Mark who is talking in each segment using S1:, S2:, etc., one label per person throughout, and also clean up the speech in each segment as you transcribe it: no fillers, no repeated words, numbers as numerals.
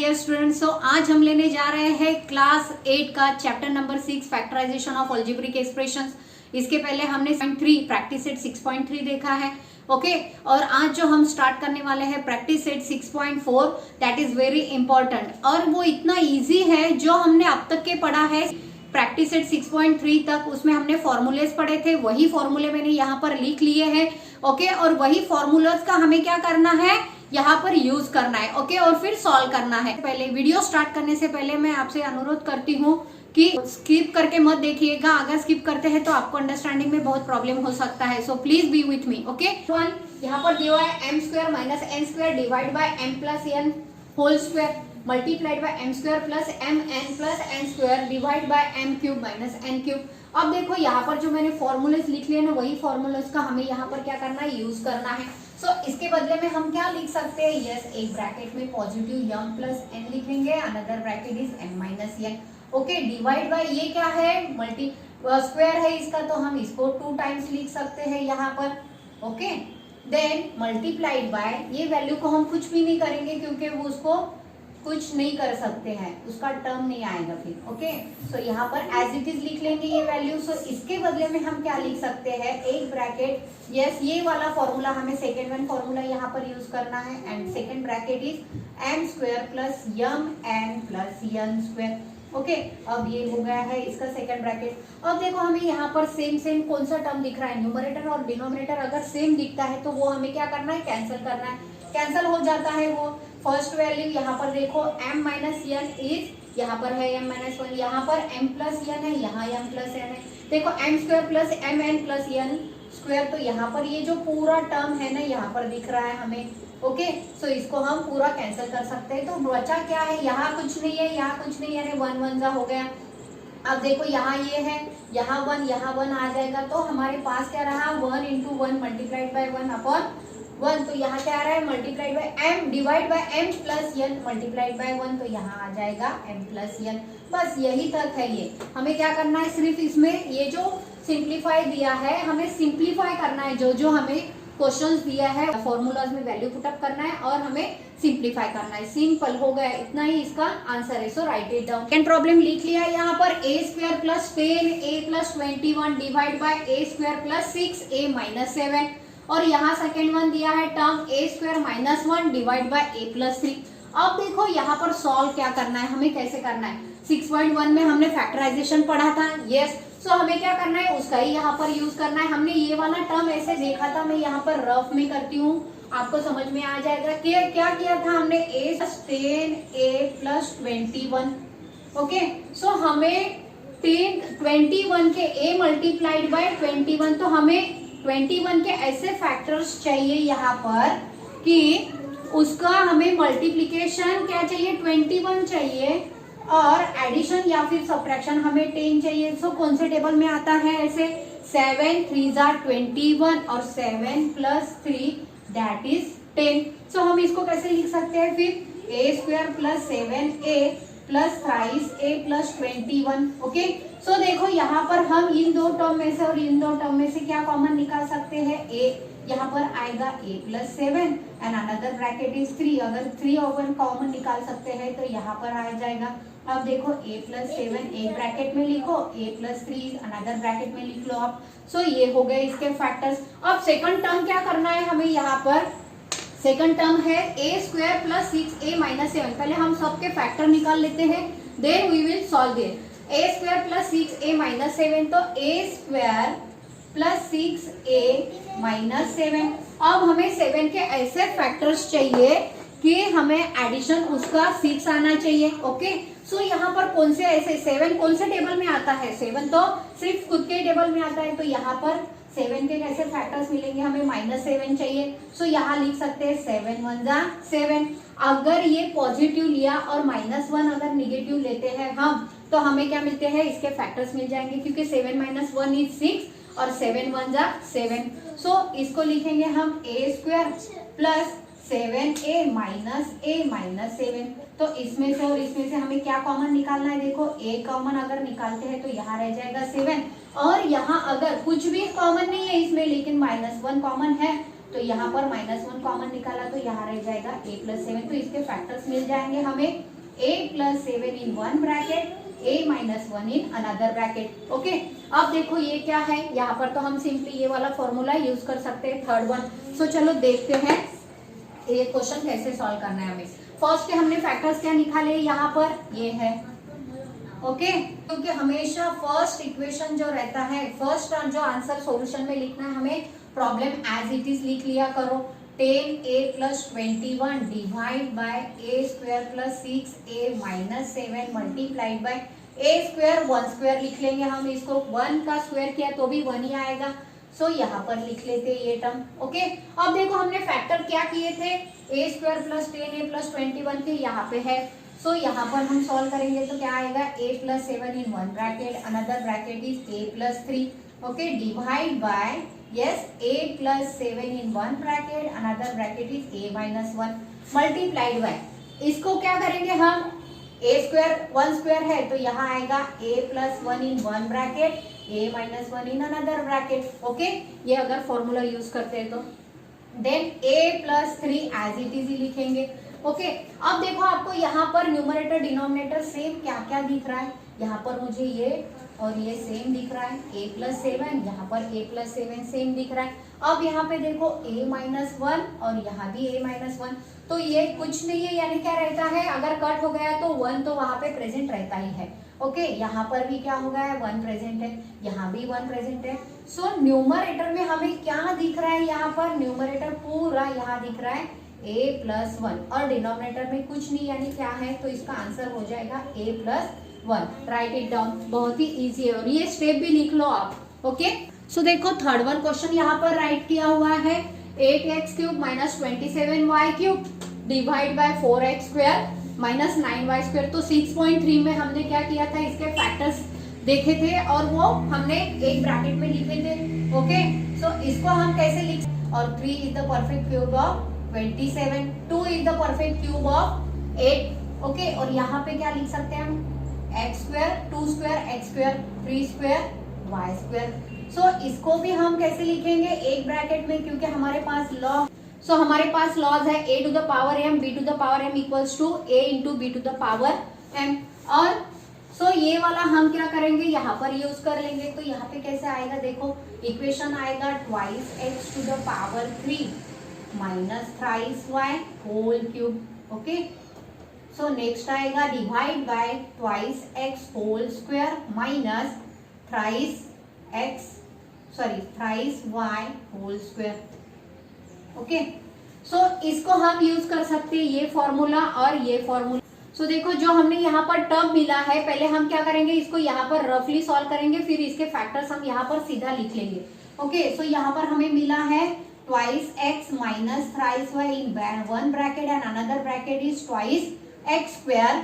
S1: Dear students. सो आज हम लेने जा रहे हैं क्लास 8 का chapter number 6 factorization of algebraic expressions. इसके पहले हमने 3 प्रैक्टिस सेट 6.3 देखा है। ओके और आज जो हम स्टार्ट करने वाले हैं practice set 6.4 that is very important और वो इतना इजी है जो हमने अब तक के पढ़ा है प्रैक्टिस सेट 6.3 तक। उसमें हमने फॉर्मूलेस पढ़े थे, वही फॉर्मूले मैंने यहाँ पर लिख लिए हैं। ओके और वही फॉर्मूलाज का हमें क्या करना है, यहाँ पर यूज करना है। ओके और फिर सॉल्व करना है। पहले वीडियो स्टार्ट करने से पहले मैं आपसे अनुरोध करती हूँ कि स्किप करके मत देखिएगा। अगर स्किप करते हैं तो आपको अंडरस्टैंडिंग में बहुत प्रॉब्लम हो सकता है। So please be with me. Okay one यहाँ पर दिया है m square minus n square divide by m plus n whole square multiplied by m square plus m n plus n square divide by m cube minus n cube. अब देखो यहाँ पर जो मैंने फॉर्मूलेस लिख लिए ना, वही फॉर्मूलेस का हमें यहाँ पर क्या करना है, यूज करना है। सो इसके बदले में हम क्या लिख सकते हैं, यस एक ब्रैकेट में पॉजिटिव m प्लस n लिखेंगे, another bracket is m minus n। Okay divide bye ये क्या है, मल्टी स्क्वायर है इसका, तो हम इसको 2 टाइम्स लिख सकते हैं यहाँ पर। ओके देन मल्टीप्लाइड बाय ये वैल्यू को हम कुछ भी नहीं करेंगे क्योंकि वो उसको कुछ नहीं कर सकते हैं, उसका टर्म नहीं आएगा फिर। ओके सो यहाँ पर एज इट इज लिख लेंगे ये वैल्यू। सो इसके बदले में हम क्या लिख सकते हैं, एक ब्रैकेट, यस ये वाला फॉर्मूला हमें सेकेंड वन फॉर्मूला यहाँ पर यूज करना है and second bracket is m square plus m n plus n square. Okay अब ये हो गया है इसका सेकंड ब्रैकेट। अब देखो हमें यहाँ पर सेम कौन सा टर्म दिख रहा है, न्यूमरेटर और डिनोमिनेटर अगर सेम दिखता है तो वो हमें क्या करना है, कैंसिल करना है। कैंसिल हो जाता है वो फर्स्ट वैल्यू। यहाँ पर देखो m माइनस n इज, यहाँ पर है m माइनस 1, यहाँ पर m प्लस n है, यहाँ m प्लस n है। देखो m square plus m n plus n square, तो यहाँ पर ये जो पूरा टर्म है ना यहाँ पर दिख रहा है हमें। ओके सो इसको हम पूरा कैंसिल कर सकते हैं। तो बचा क्या है, यहाँ कुछ नहीं है, यहाँ कुछ नहीं है, यानी 1 1 जा हो गया। अब देखो यहाँ ये है, यहाँ 1 आ जाएगा, तो हमारे पास क्या रहा, 1 इंटू 1 मल्टीप्लाइड बाई 1 अपॉन 1। तो यहाँ क्या आ रहा है, multiplied by m divide by m plus n multiplied by 1, तो यहाँ आ जाएगा m प्लस n। बस यही तक है ये। हमें क्या करना है, सिर्फ इसमें ये जो सिंप्लीफाई दिया है हमें सिंप्लीफाई करना है, जो जो हमें क्वेश्चंस दिया है फॉर्मूलाज में वैल्यू पुटअप करना है और हमें सिंप्लीफाई करना है। सिंपल हो गया, इतना ही इसका आंसर है। So write it down. Second problem लिख लिया है यहाँ पर, a square plus 10a plus 21 divide by a square plus 6a minus 7। और यहाँ सेकेंड वन दिया है term a square minus 1 divide by a plus 3। अब देखो यहाँ पर सॉल्व क्या करना है, हमें कैसे करना है। 6.1 में हमने फैक्टराइजेशन पढ़ा था, यस। सो हमें क्या करना है, उसका ही यहाँ पर यूज करना है। हमने ये वाला टर्म ऐसे देखा था, मैं यहाँ पर रफ में करती हूँ, आपको समझ में आ जाएगा कि क्या किया था हमने, a plus 10a plus 21। Okay so हमें 21 के a मल्टीप्लाइड बाय 21, तो हमें 21 के ऐसे फैक्टर्स चाहिए यहाँ पर कि उसका हमें मल्टीप्लिकेशन क्या चाहिए, 21 चाहिए और एडिशन या फिर सब्ट्रैक्शन हमें 10 चाहिए। सो कौन से टेबल में आता है ऐसे, 7 3 21 और 7 प्लस 3 दैट इज 10। सो हम इसको कैसे लिख सकते हैं फिर, a square plus 7a plus thrice a plus 21। Okay so देखो यहाँ पर हम इन दो टर्म में से और इन दो टर्म में से क्या कॉमन निकाल सकते हैं, a यहाँ पर आएगा a plus 7 and another bracket is 3। अगर 3 ओवर कॉमन निकाल सकते हैं तो यहाँ पर आ जाएगा। अब देखो a प्लस 7 एक ब्रैकेट में लिखो, a प्लस 3 अनदर ब्रैकेट में लिख लो आप। सो ये हो गए इसके फैक्टर्स। अब सेकंड टर्म क्या करना है हमें, यहाँ पर सेकंड टर्म है a square plus 6a minus 7। पहले हम सबके फैक्टर निकाल लेते हैं, then we will solve there. a square plus 6a minus 7, तो a square plus 6a minus 7। अब हमें 7 के ऐसे फैक्टर्स चाहिए कि हमें एडिशन उसका 6 आना चाहिए। ओके सो यहाँ पर कौन से ऐसे 7 कौन से टेबल में आता है, 7 तो सिर्फ खुद के टेबल में आता है, तो यहाँ पर 7 के कैसे फैक्टर्स मिलेंगे, हमें माइनस 7 चाहिए। सो यहाँ लिख सकते हैं 7 1 जा 7। अगर ये पॉजिटिव लिया और माइनस 1 अगर निगेटिव लेते हैं हम, तो हमें क्या मिलते हैं, इसके फैक्टर्स मिल जाएंगे, क्योंकि 7 माइनस 1 इज 6 और 7 1 जा 7। सो इसको लिखेंगे हम a square plus 7a minus 7। तो इसमें से और इसमें से हमें क्या कॉमन निकालना है, देखो a कॉमन अगर निकालते हैं तो यहाँ रह जाएगा 7 और यहाँ अगर कुछ भी कॉमन नहीं है इसमें लेकिन -1 कॉमन है तो यहाँ पर -1 कॉमन निकाला तो यहाँ रह जाएगा a प्लस 7। तो इसके फैक्टर्स मिल जाएंगे हमें a plus 7 in one bracket, a minus 1 in another bracket. Okay, अब देखो ये क्या है, यहाँ पर तो हम सिंपली ये वाला फॉर्मूला यूज कर सकते हैं, थर्ड वन। सो चलो देखते हैं ये क्वेश्चन कैसे सॉल्व करना है हमें। फर्स्ट के हमने फैक्टर्स क्या निकाले, यहाँ पर ये है। ओके, क्योंकि हमेशा फर्स्ट इक्वेशन जो रहता है, फर्स्ट जो आंसर सॉल्यूशन में लिखना है हमें, प्रॉब्लम एज इट इज लिख लिया करो। 10a plus 21 divide by a square plus 6a minus 7 multiplied by a square, 1 square लिख लेंगे हम इसको, 1 का स्क्वायर किया तो भी 1 ही आएगा। सो यहाँ पर लिख लेते ये टर्म। ओके, अब देखो हमने फैक्टर क्या किए थे, a square plus 10a plus 21 के यहाँ पे है। सो यहाँ पर हम सॉल्व करेंगे तो क्या आएगा, a plus 7 in one bracket, another bracket is a plus 3। Okay, divide bye yes a plus 7 in one bracket, another bracket is a minus 1 multiplied by, इसको क्या करेंगे हम, a स्क्वायर 1 स्क्वायर है तो यहाँ आएगा a plus 1 in one bracket, a minus 1 in another bracket. Okay, ये अगर फॉर्मूला यूज करते हैं तो then a plus 3 as it is ही लिखेंगे। ओके, अब देखो आपको यहाँ पर न्यूमरेटर डिनोमिनेटर सेम क्या क्या दिख रहा है, यहाँ पर मुझे ये और ये सेम दिख रहा है, a प्लस 7, यहाँ पर a प्लस 7 सेम दिख रहा है। अब यहाँ पे देखो a माइनस 1 और यहाँ भी a माइनस 1, तो ये कुछ नहीं है, यानी क्या रहता है, अगर कट हो गया तो 1 तो वहां पे प्रेजेंट रहता ही है। ओके, यहाँ पर भी क्या हो गया है, 1 प्रेजेंट है, यहाँ भी 1 प्रेजेंट है। सो न्यूमरेटर में हमें क्या दिख रहा है, यहाँ पर न्यूमरेटर पूरा यहाँ दिख रहा है a प्लस 1 और डिनोमिनेटर में कुछ नहीं, यानी क्या है, तो इसका आंसर हो जाएगा a plus 1। Right it down, बहुत ही इजी है और ये स्टेप भी लिख लो आप। ओके, सो देखो थर्ड वन क्वेश्चन यहाँ पर राइट किया हुआ है, 8x cube minus 27y cube divide by 4x square minus 9y square. तो 6.3 में हमने क्या किया था, इसके फैक्टर्स देखे थे और वो हमने एक ब्रैकेट में लिखे थे। ओके, सो इसको हम कैसे लिख, और 3 is the perfect cube of 27, 2 is the perfect cube of 8। Okay, और यहाँ पे क्या लिख सकते हैं हम, x square 2 square x square 3 square y square. So इसको भी हम कैसे लिखेंगे, एक ब्रैकेट में, क्योंकि हमारे पास लॉ, सो हमारे पास लॉज है a to the power m, b to the power m equals to a into b to the power m। और सो ये वाला हम क्या करेंगे, यहाँ पर यूज कर लेंगे। तो यहाँ पे कैसे आएगा, देखो इक्वेशन आएगा twice x to the power 3 minus thrice y whole cube. Okay, so next आएगा divide by twice x whole square minus thrice y whole square. Okay, so इसको हम यूज कर सकते हैं, ये फॉर्मूला और ये फॉर्मूला। सो देखो जो हमने यहाँ पर टर्म मिला है, पहले हम क्या करेंगे, इसको यहाँ पर रफली सॉल्व करेंगे, फिर इसके फैक्टर्स हम यहाँ पर सीधा लिख लेंगे। ओके, सो यहाँ पर हमें मिला है twice x minus thrice y in one bracket and another bracket is twice x square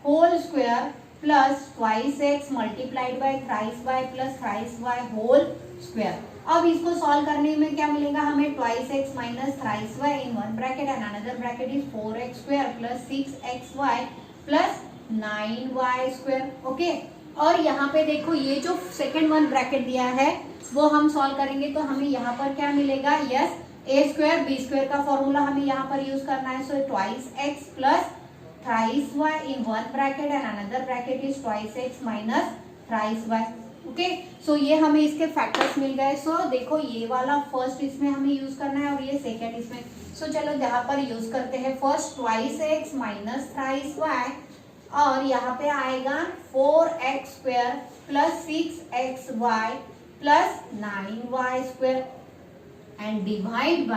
S1: whole square plus twice x multiplied by thrice y plus thrice y whole square. अब इसको solve करने में क्या मिलेगा हमें, twice x minus thrice y in one bracket and another bracket is 4x square plus 6xy plus 9y square. Okay, और यहाँ पे देखो ये जो सेकेंड वन ब्रैकेट दिया है वो हम सॉल्व करेंगे तो हमें यहाँ पर क्या मिलेगा, yes a square b square का फॉर्मूला हमें यहाँ पर यूज करना है। So twice x plus thrice y in one bracket and another bracket is twice x minus thrice y। Okay, so ये हमें इसके फैक्टर्स मिल गए। सो देखो ये वाला फर्स्ट इसमें हमें यूज करना है और ये सेकेंड इसमें। सो चलो यहाँ पर यूज करते हैं, first twice x minus thrice y और यहाँ पे आएगा 4x square plus 6xy plus 9y square and divide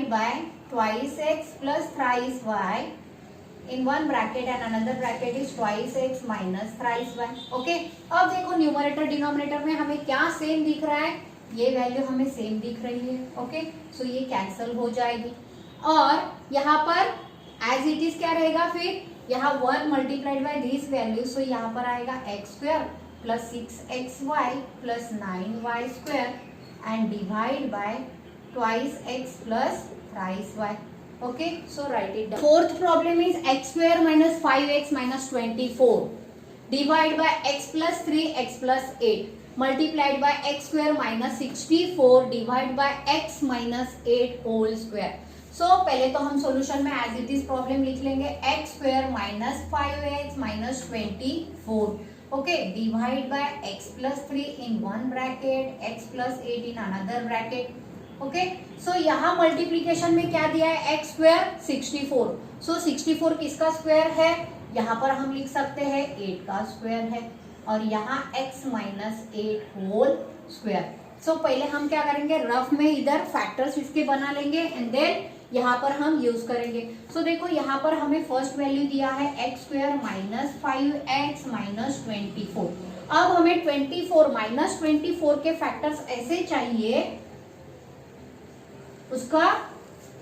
S1: by twice x plus thrice y in one bracket and another bracket is twice x minus thrice y। Okay, अब देखो numerator denominator में हमें क्या same दिख रहा है, ये value हमें सेम दिख रही है। ओके, सो ये कैंसल हो जाएगी और यहाँ पर एज इट इज क्या रहेगा, फिर यहाँ 1 मल्टीप्लाइड बाय दिस वैल्यू, सो यहाँ पर आएगा x square plus 6xy plus 9y square and divide by twice x plus thrice y। Okay, so write it down. Fourth problem is x square minus 5x minus 24 divide by x plus 3 x plus 8. Multiplied by x square minus 64 divide by x minus 8 whole square. So पहले तो हम solution में as it is problem लिख लेंगे x square minus 5x minus 24 okay divide by x plus 3 in one bracket x plus 8 in another bracket okay. So यहाँ multiplication में क्या दिया है एक्स स्क्वायर 64। सो 64 किसका स्क्वायर है, यहाँ पर हम लिख सकते हैं 8 का स्क्वायर है और यहाँ x minus 8 whole square. So पहले हम क्या करेंगे रफ में इधर फैक्टर्स इसके बना लेंगे एंड देन यहाँ पर हम यूज करेंगे। सो देखो यहाँ पर हमें फर्स्ट वैल्यू दिया है x square minus 5x minus 24। अब हमें 24 माइनस 24 के फैक्टर्स ऐसे चाहिए उसका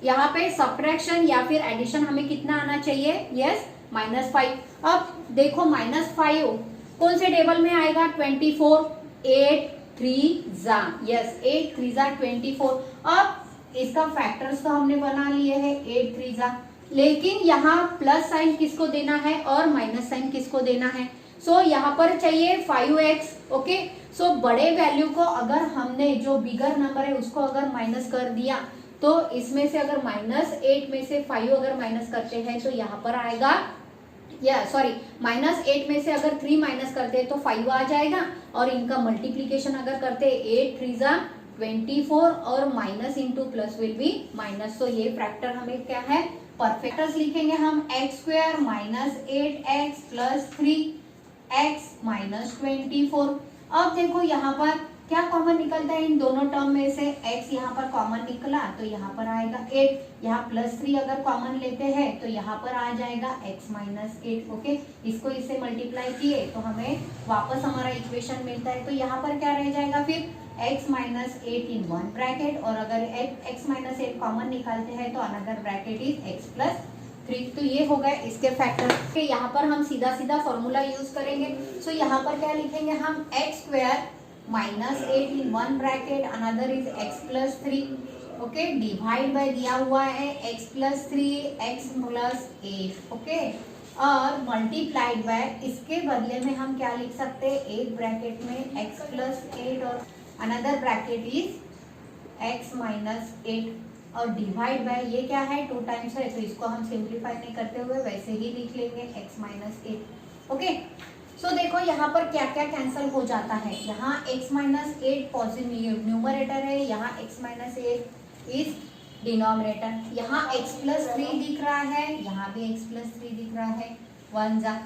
S1: यहाँ पे सब्ट्रैक्शन या फिर एडिशन हमें कितना आना चाहिए, यस माइनस 5। अब देखो माइनस 5 कौन से टेबल में आएगा 24 8 3 जा यस 8 3 जा 24। अब इसका फैक्टर्स तो हमने बना लिए हैं 8 3 जा, लेकिन यहाँ प्लस साइन किसको देना है और माइनस साइन किसको देना है। सो यहाँ पर चाहिए 5x ओके। सो बड़े वैल्यू को अगर हमने जो बिगर नंबर है उसको अगर माइनस कर दिया तो इसमें से अगर माइनस 8 में से 5 अगर माइनस करते हैं तो यहाँ पर आएगा या सॉरी माइनस 8 में से अगर 3 माइनस करते हैं तो 5 आ जाएगा और इनका मल्टीप्लीकेशन अगर करते हैं 8 3 जा 24 और minus into plus will be minus. तो ये फैक्टर हमें क्या है परफेक्टर्स लिखेंगे हम x square minus 8x plus 3x minus 24। अब देखो यहाँ पर क्या कॉमन निकलता है इन दोनों टर्म में से x यहाँ पर कॉमन निकला तो यहाँ पर आएगा 8, यहाँ प्लस 3 अगर कॉमन लेते हैं तो यहाँ पर आ जाएगा x माइनस 8 ओके। इसको इससे मल्टीप्लाई किए तो हमें वापस हमारा इक्वेशन मिलता है। तो यहाँ पर क्या रह जाएगा फिर x माइनस 8 इन वन ब्रैकेट और अगर x माइनस 8 कॉमन निकालते हैं तो another bracket is x plus 3। तो ये हो गए इसके फैक्टर। यहाँ पर हम सीधा सीधा फॉर्मूला यूज करेंगे। सो यहाँ पर क्या लिखेंगे हम x square minus 8 in one bracket another is x plus 3 okay divide bye दिया हुआ है x plus 3 x plus 8 okay और मल्टीप्लाइड बाय इसके बदले में हम क्या लिख सकते हैं एक ब्रैकेट में x प्लस 8 और another bracket is x minus 8 और डिवाइड बाय ये क्या है 2 टाइम्स है तो इसको हम सिंप्लीफाई नहीं करते हुए वैसे ही लिख लेंगे x माइनस 8 ओके। सो देखो यहाँ पर क्या क्या कैंसिल हो जाता है, यहाँ x माइनस 8 पॉजिटिव न्यूमरेटर है, यहाँ x माइनस 8 इज डिनोमिनेटर, यहाँ x प्लस 3 दिख रहा है, यहाँ भी x प्लस 3 दिख रहा है 1 जा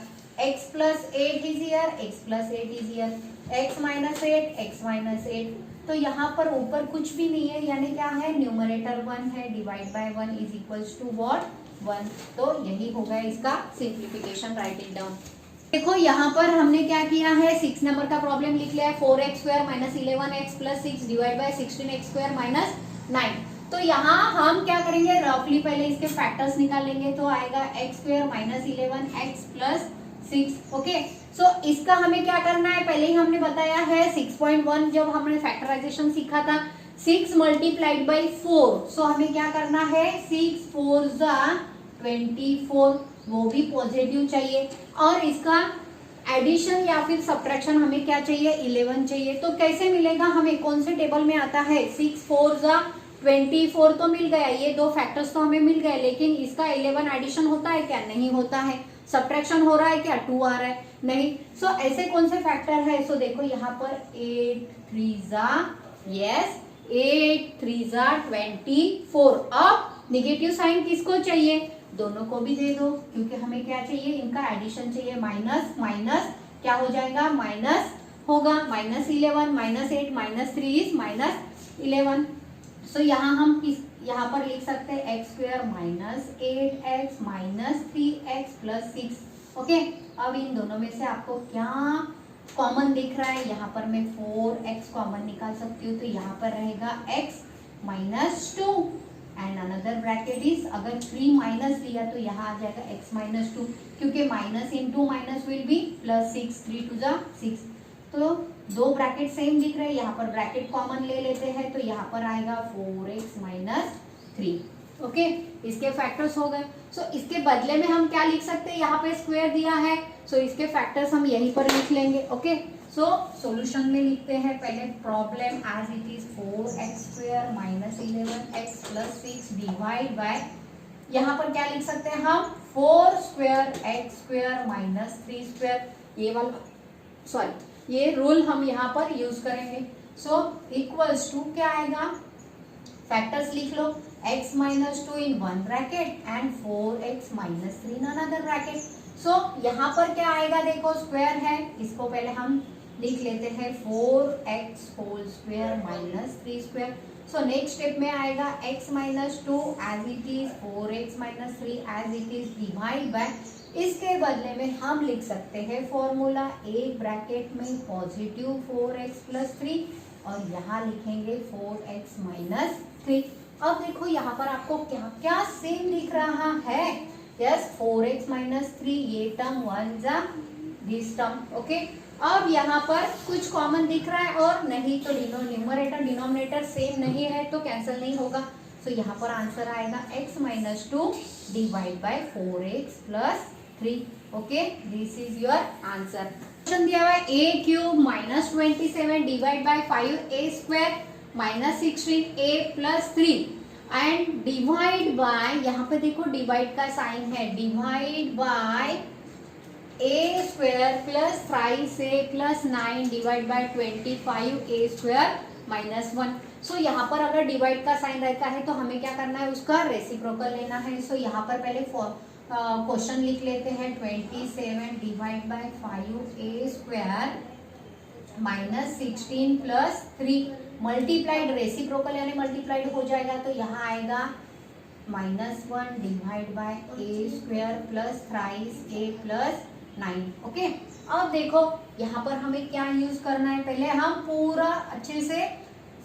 S1: x plus 8 is here x plus 8 is here x minus 8 x minus 8। तो यहाँ पर ऊपर कुछ भी नहीं है यानी क्या है न्यूमरेटर 1 है divide by 1 is equals to what 1। तो यही होगा इसका सिंप्लीफिकेशन, राइट इट डाउन। देखो यहाँ पर हमने क्या किया है 6 नंबर का प्रॉब्लम लिख लिया है 4x square minus 11x plus 6 divide bye 16x square minus 9। तो यहाँ हम क्या करेंगे रफली पहले इसके फैक्टर्स निकालेंगे तो आएगा x square minus 11x plus 6 okay. So इसका हमें क्या करना है पहले ही हमने बताया है 6.1 जब हमने फैक्टराइजेशन सीखा था 6 मल्टीप्लाइड बाई 4। सो हमें क्या करना है 6 4 जा 24 वो भी पॉजिटिव चाहिए और इसका एडिशन या फिर सब्ट्रैक्शन हमें क्या चाहिए 11 चाहिए। तो कैसे मिलेगा हमें कौन से टेबल में आता है 6 4 जा 24 तो मिल गया, ये दो फैक्टर्स तो हमें मिल गए, लेकिन इसका 11 एडिशन होता है क्या नहीं होता है, सब्ट्रैक्शन हो रहा है क्या 2 आ रहा है नहीं। सो ऐसे कौन से फैक्टर है सो देखो यहाँ पर 8 3 जा यस 8 3 जा 24। अब निगेटिव साइन किसको चाहिए दोनों को भी दे दो क्योंकि हमें क्या चाहिए इनका एडिशन चाहिए, माइनस माइनस क्या हो जाएगा माइनस होगा minus 11 minus 8 minus 3 is minus 11। सो यहाँ हम किस यहाँ पर लिख सकते हैं x square minus 8x minus 3x plus 6 okay. अब इन दोनों में से आपको क्या कॉमन दिख रहा है, यहाँ पर मैं 4x कॉमन निकाल सकती हूँ तो यहाँ पर रहेगा x minus 2 and another bracket is अगर 3 माइनस दिया तो यहाँ आ जाएगा x माइनस 2 क्योंकि minus into minus will be plus 6 3 2 जा 6। तो दो ब्रैकेट सेम दिख रहे हैं, यहाँ पर ब्रैकेट कॉमन ले लेते हैं तो यहाँ पर आएगा 4x माइनस 3 ओके। इसके फैक्टर्स हो गए। सो इसके बदले में हम क्या लिख सकते हैं यहाँ पे स्क्वायर दिया है सो इसके फैक्टर्स हम यहीं पर लिख लेंगे ओके। सो सॉल्यूशन में लिखते हैं पहले problem as it is 4x² minus 11x plus 6 divide by, यहाँ पर क्या लिख सकते हैं हम 4² माइनस 3², ये वाला सॉरी ये रूल हम यहाँ पर यूज करेंगे। सो इक्वल्स टू क्या आएगा, फैक्टर्स लिख लो, x minus 2 in one bracket and 4x minus 3 in another bracket. So यहाँ पर क्या आएगा, देखो स्क्वायर है, इसको पहले हम लिख लेते हैं 4x whole square minus 3²। So next step में आएगा x minus 2 as it is 4x minus 3 as it is divide by, इसके बदले में हम लिख सकते हैं फॉर्मूला, एक ब्रैकेट में पॉजिटिव 4x प्लस 3 और यहाँ लिखेंगे 4x माइनस 3। अब देखो यहाँ पर आपको क्या क्या सेम दिख रहा है, यस 4x माइनस 3 ये टर्म वन जा दिस टर्म, ओके। अब यहाँ पर कुछ कॉमन दिख रहा है और नहीं तो न्यूमरेटर डिनोमिनेटर सेम नहीं है तो कैंसिल नहीं होगा। सो यहाँ पर आंसर आएगा x minus 2 divide by 4x plus 3, okay, this is your answer. Question दिया हुआ है a³ minus 27 divide by 5a² minus 16a plus 3 and divide by, यहाँ पे देखो डिवाइड का साइन है, divide bye a² plus 5a plus 9 divide by 25a² minus 1। सो यहाँ पर अगर डिवाइड का साइन रहता है तो हमें क्या करना है, उसका रेसिप्रोकल लेना है। सो यहाँ पर पहले क्वेश्चन लिख लेते हैं, 27 divide by 5a² minus 16 plus 3 multiplied, reciprocal यानी मल्टीप्लाइड हो जाएगा तो यहाँ आएगा -1 divide bye a² plus 5a plus 9, okay. अब देखो यहाँ पर हमें क्या यूज करना है, पहले हम पूरा अच्छे से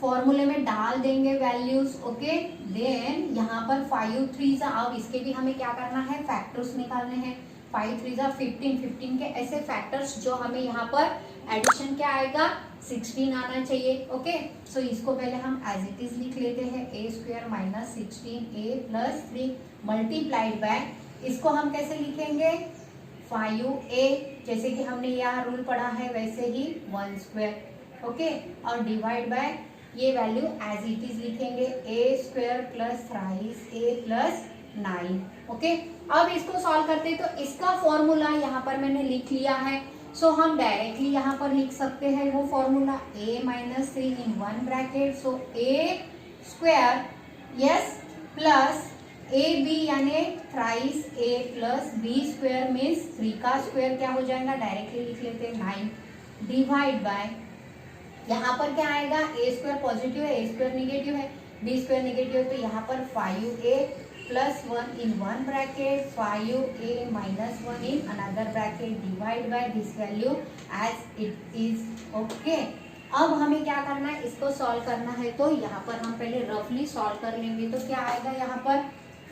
S1: फॉर्मूले में डाल देंगे वैल्यूज, ओके। देन यहाँ पर 5 3 अब इसके भी हमें क्या करना है, फैक्टर्स निकालने हैं। 5 3 15, 15 के ऐसे फैक्टर्स जो हमें यहाँ पर एडिशन क्या आएगा 16 आना चाहिए, ओके। सो इसको पहले हम एज इट इज लिख लेते हैं, a² minus 16a plus 3 multiplied by, इसको हम कैसे लिखेंगे 5a, जैसे कि हमने यहाँ रूल पढ़ा है वैसे ही 1², ओके, और डिवाइड बाय ये वैल्यू एज इट इज लिखेंगे a² plus 5a plus 9, okay. अब इसको सॉल्व करते हैं तो इसका फॉर्मूला यहाँ पर मैंने लिख लिया है। सो हम डायरेक्टली यहाँ पर लिख सकते हैं वो formula, a minus 3 in one bracket, so a² yes plus ab यानी thrice a plus b² means 3 का स्क्वायर क्या हो जाएगा, डायरेक्टली लिख लेते हैं 9 डिवाइड बाय, यहाँ पर क्या आएगा a² पॉजिटिव है, a² निगेटिव है, b² निगेटिव है तो यहाँ पर 5a plus 1 in one bracket 5a minus 1 in another bracket divide by this value as it is, okay. अब हमें क्या करना है, इसको सॉल्व करना है तो यहाँ पर हम पहले रफली सॉल्व कर लेंगे तो क्या आएगा यहाँ पर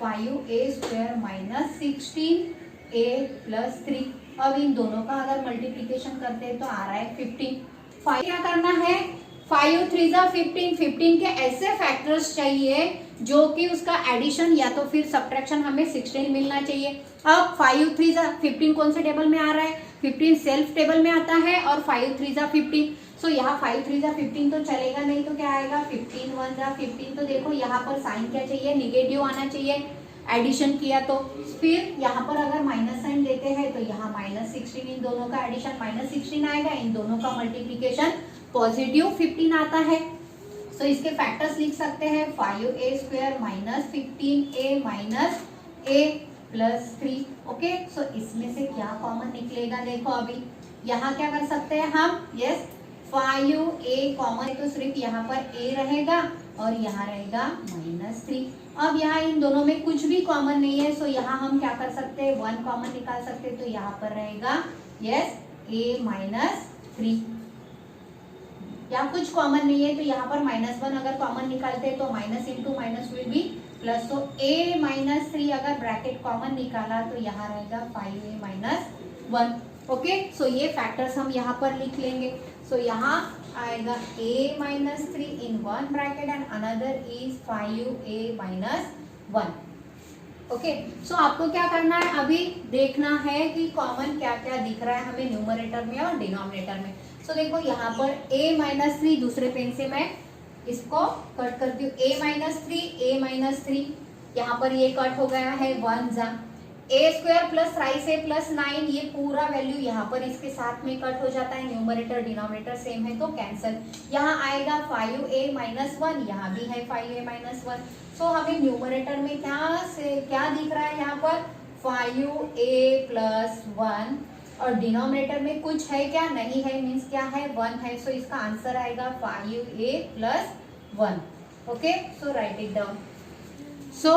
S1: 5a² माइनस 16a प्लस 3। अब इन दोनों का अगर मल्टीप्लीकेशन करते हैं तो आ रहा है 15। क्या करना है, 5 3 15, 15 के ऐसे फैक्टर्स चाहिए जो कि उसका एडिशन या तो फिर सब्ट्रैक्शन हमें 16 मिलना चाहिए। अब 5 3 15 कौन से टेबल में आ रहा है, 15 सेल्फ टेबल में आता है और 5 3 15, सो यहाँ 5 3 15 तो चलेगा नहीं तो क्या आएगा 15 1 15, तो देखो यहाँ पर साइन क्या चाहिए, निगेटिव आना चाहिए एडिशन किया तो। फिर यहाँ पर अगर माइनस साइन देते हैं तो यहाँ -16, इन दोनों का एडिशन -16 आएगा, इन दोनों का मल्टीप्लीकेशन पॉजिटिव 15 आता है। सो इसके फैक्टर्स लिख सकते हैं 5a² minus 15a minus a plus 3, okay. So इसमें से क्या कॉमन निकलेगा, देखो अभी यहाँ क्या कर सकते हैं हम, यस 5a कॉमन है तो सिर्फ यहाँ पर a रहेगा और यहाँ रहेगा -3। अब यहाँ इन दोनों में कुछ भी कॉमन नहीं है, सो यहाँ हम क्या कर सकते हैं 1 कॉमन निकाल सकते हैं तो यहाँ पर रहेगा यस a माइनस 3। यहाँ कुछ कॉमन नहीं है तो यहाँ पर -1 अगर कॉमन निकालते हैं तो minus into minus will be plus, तो a माइनस 3 अगर ब्रैकेट कॉमन निकाला तो यहाँ रहेगा 5a माइनस 1, ओके। सो ये फैक्टर्स हम यहाँ पर लिख लेंगे। सो यहाँ आएगा a minus 3 in one bracket and another is 5a minus 1, okay, so आपको क्या करना है, अभी देखना है कि कॉमन क्या क्या दिख रहा है हमें न्यूमरेटर में और डिनोमिनेटर में। सो देखो यहाँ पर a-3, दूसरे पेन से मैं इसको कट करती हूँ, a-3, यहाँ पर ये कट हो गया है 1 जा, a² plus rice a plus 9, ये पूरा वैल्यू यहाँ पर इसके साथ में कट हो जाता है, न्यूमरेटर डिनोमिनेटर सेम है तो कैंसल। यहाँ आएगा 5a-1, यहाँ भी है 5a-1। सो हमें न्यूमरेटर में क्या दिख रहा है यहाँ पर 5a प्लस 1, और डिनोमिनेटर में कुछ है क्या, नहीं है, मीन्स क्या है 1 है। सो इसका आंसर आएगा 5a plus 1। Okay, so write it down. So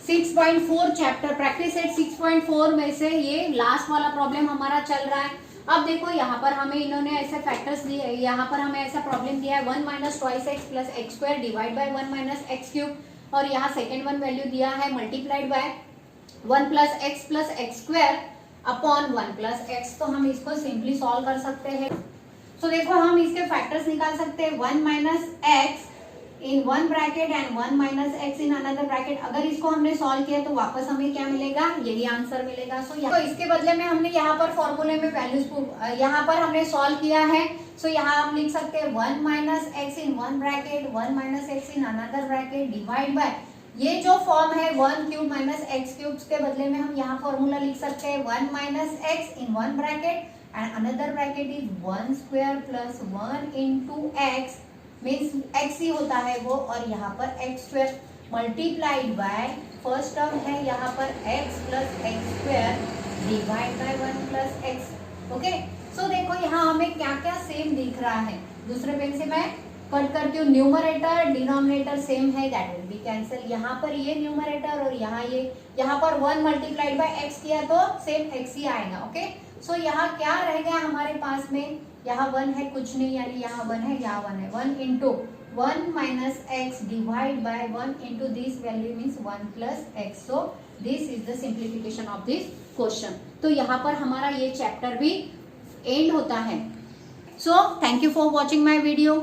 S1: 6.4 chapter practice set 6.4 में से ये लास्ट वाला प्रॉब्लम हमारा चल रहा है। अब देखो यहाँ पर हमें इन्होंने ऐसे फैक्टर्स दिए, यहाँ पर हमें ऐसा प्रॉब्लम दिया है 1 minus 2x plus x² divide by 1 minus x³, और यहाँ सेकेंड वन वैल्यू दिया है multiplied by 1 plus x plus x² upon 1 plus x। तो हम इसको सिंपली सॉल्व कर सकते हैं। सो देखो हम इसके फैक्टर्स निकाल सकते हैं, 1 minus x in one bracket and 1 minus x in another bracket. अगर इसको हमने सॉल्व किया तो वापस हमें क्या मिलेगा, यही आंसर मिलेगा। सो तो इसके बदले में हमने यहाँ पर फॉर्मूले में वैल्यूज यहाँ पर हमने सॉल्व किया है। सो यहाँ हम लिख सकते हैं 1 माइनस एक्स इन वन ब्रैकेट 1 माइनस एक्स इन अनदर ब्रैकेट डिवाइड बाय, ये जो फॉर्म है 1³ माइनस x³ के बदले में हम यहाँ फॉर्मूला लिख सकते हैं 1 minus x in one bracket and another bracket is 1² plus 1 into x, means x ही होता है वो, और यहाँ पर x² multiplied by first term है यहाँ पर x plus x² divide by 1 plus x। Okay, so देखो यहाँ हमें क्या क्या सेम दिख रहा है, दूसरे पेन से मैं कट करती हूँ, न्यूमरेटर डिनोमिनेटर सेम है, दैट विल बी कैंसिल। यहाँ पर ये न्यूमरेटर और यहाँ पर 1 मल्टीप्लाइड बाय x किया तो सेम x ही आएगा। ओके, सो यहाँ क्या रह गया हमारे पास में, यहाँ 1 है, कुछ नहीं, यानी यहाँ 1 है, यहाँ 1 है, 1 into 1 minus x divide by 1 into this value means 1 plus x. So this is the simplification of this question. तो यहाँ पर हमारा ये चैप्टर भी एंड होता है। So thank you for watching my video.